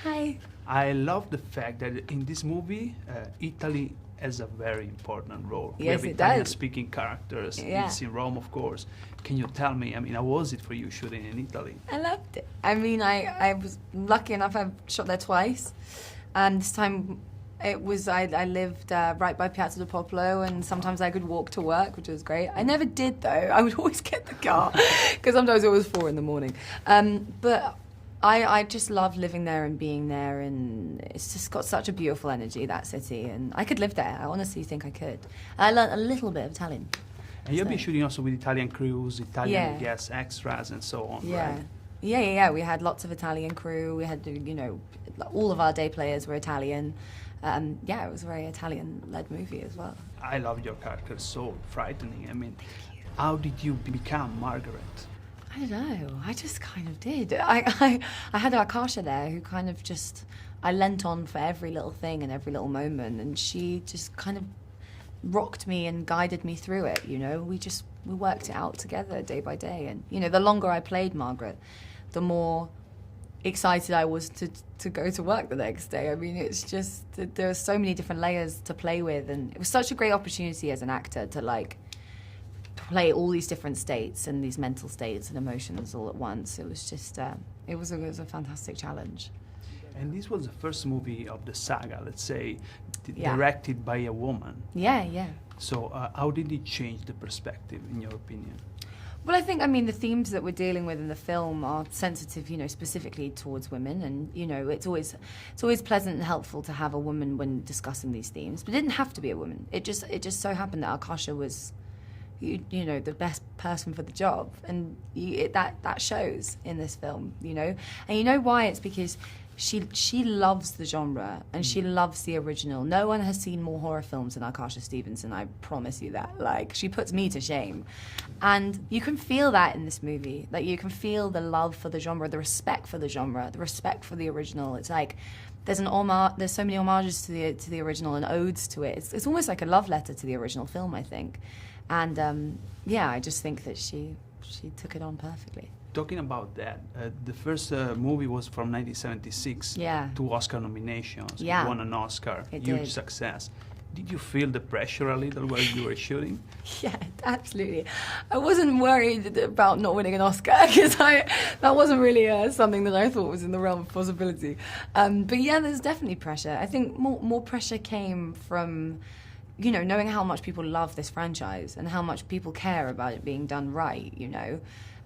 Hi. I love the fact that in this movie, Italy has a very important role. We Yes, have it does. Italian-speaking characters. Yeah. It's in Rome, of course. Can you tell me, how was it for you shooting in Italy? I loved it. I mean, I was lucky enough, I've shot there twice. And this time it was, I lived right by Piazza del Popolo, and sometimes I could walk to work, which was great. I never did, though. I would always get the car, because sometimes it was 4 a.m. But I just love living there and being there, and it's just got such a beautiful energy, that city, and I could live there. I honestly think I could. I learned a little bit of Italian. And you've been shooting also with Italian crews, Italian Yeah. guest extras, and so on, Yeah. right? Yeah. We had lots of Italian crew. We had, all of our day players were Italian. It was a very Italian-led movie as well. I love your character, so frightening. How did you become Margaret? I don't know. I just kind of did. I had Akasha there who kind of just, I leant on for every little thing and every little moment, and she just kind of rocked me and guided me through it, We worked it out together day by day. And, the longer I played Margaret, the more excited I was to go to work the next day. I mean, it's just, there are so many different layers to play with, and it was such a great opportunity as an actor to play all these different states and these mental states and emotions all at once. It was just, it was a fantastic challenge. And this was the first movie of the saga, let's say, Yeah. directed by a woman. Yeah. So how did it change the perspective, in your opinion? Well, I think, the themes that we're dealing with in the film are sensitive, specifically towards women, and, it's always pleasant and helpful to have a woman when discussing these themes, but it didn't have to be a woman. It just so happened that Akasha was, the best person for the job, and that shows in this film, And you know why? It's because she loves the genre, and she loves the original. No one has seen more horror films than Akasha Stevenson, I promise you that. She puts me to shame. And you can feel that in this movie. You can feel the love for the genre, the respect for the genre, the respect for the original. It's like there's so many homages to the original and odes to it. It's almost like a love letter to the original film, I think. And I just think that she took it on perfectly. Talking about that, the first movie was from 1976, Yeah. 2 Oscar nominations, Yeah. won an Oscar, It huge did. success. Did you feel the pressure a little while you were shooting? Yeah, absolutely. I wasn't worried about not winning an Oscar, because that wasn't really something that I thought was in the realm of possibility. But yeah, there's definitely pressure. I think more pressure came from, knowing how much people love this franchise and how much people care about it being done right,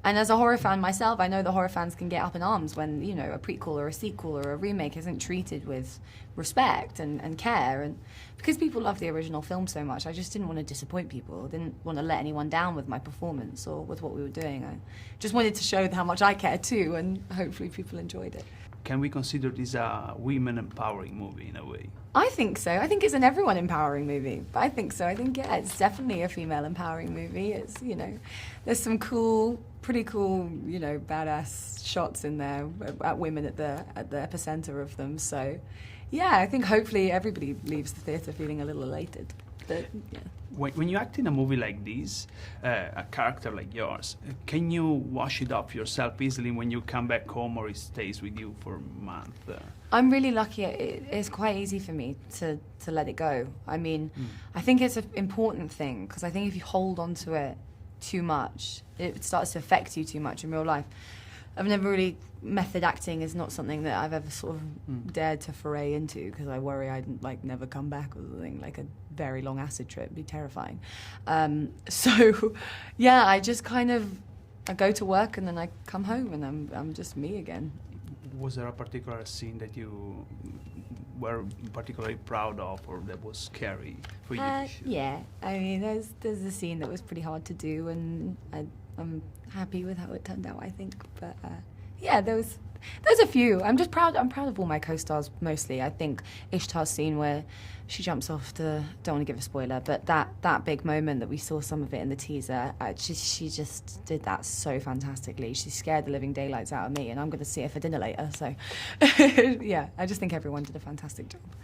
And as a horror fan myself, I know the horror fans can get up in arms when, a prequel or a sequel or a remake isn't treated with respect and care. And because people love the original film so much, I just didn't want to disappoint people. I didn't want to let anyone down with my performance or with what we were doing. I just wanted to show how much I cared too, and hopefully people enjoyed it. Can we consider this a women empowering movie in a way? I think so. I think it's an everyone empowering movie. But I think so. I think, it's definitely a female empowering movie. It's, there's some pretty cool, badass shots in there at women at the epicenter of them. So, yeah, I think hopefully everybody leaves the theatre feeling a little elated. But, yeah. When you act in a movie like this, a character like yours, can you wash it off yourself easily when you come back home, or it stays with you for a month? I'm really lucky. It's quite easy for me to let it go. I mean, I think it's an important thing, because I think if you hold on to it too much, it starts to affect you too much in real life. I've never really, method acting is not something that I've ever sort of dared to foray into, because I worry I'd never come back or something, like a very long acid trip would be terrifying. I just kind of, I go to work and then I come home and I'm just me again. Was there a particular scene that you were particularly proud of, or that was scary for you to shoot? Yeah, I mean, there's a scene that was pretty hard to do, and I'm happy with how it turned out, I think. But there's a few. I'm proud of all my co-stars mostly. I think Ishtar's scene where she jumps off don't want to give a spoiler, but that big moment that we saw some of it in the teaser, she just did that so fantastically. She scared the living daylights out of me, and I'm going to see her for dinner later. So, yeah, I just think everyone did a fantastic job.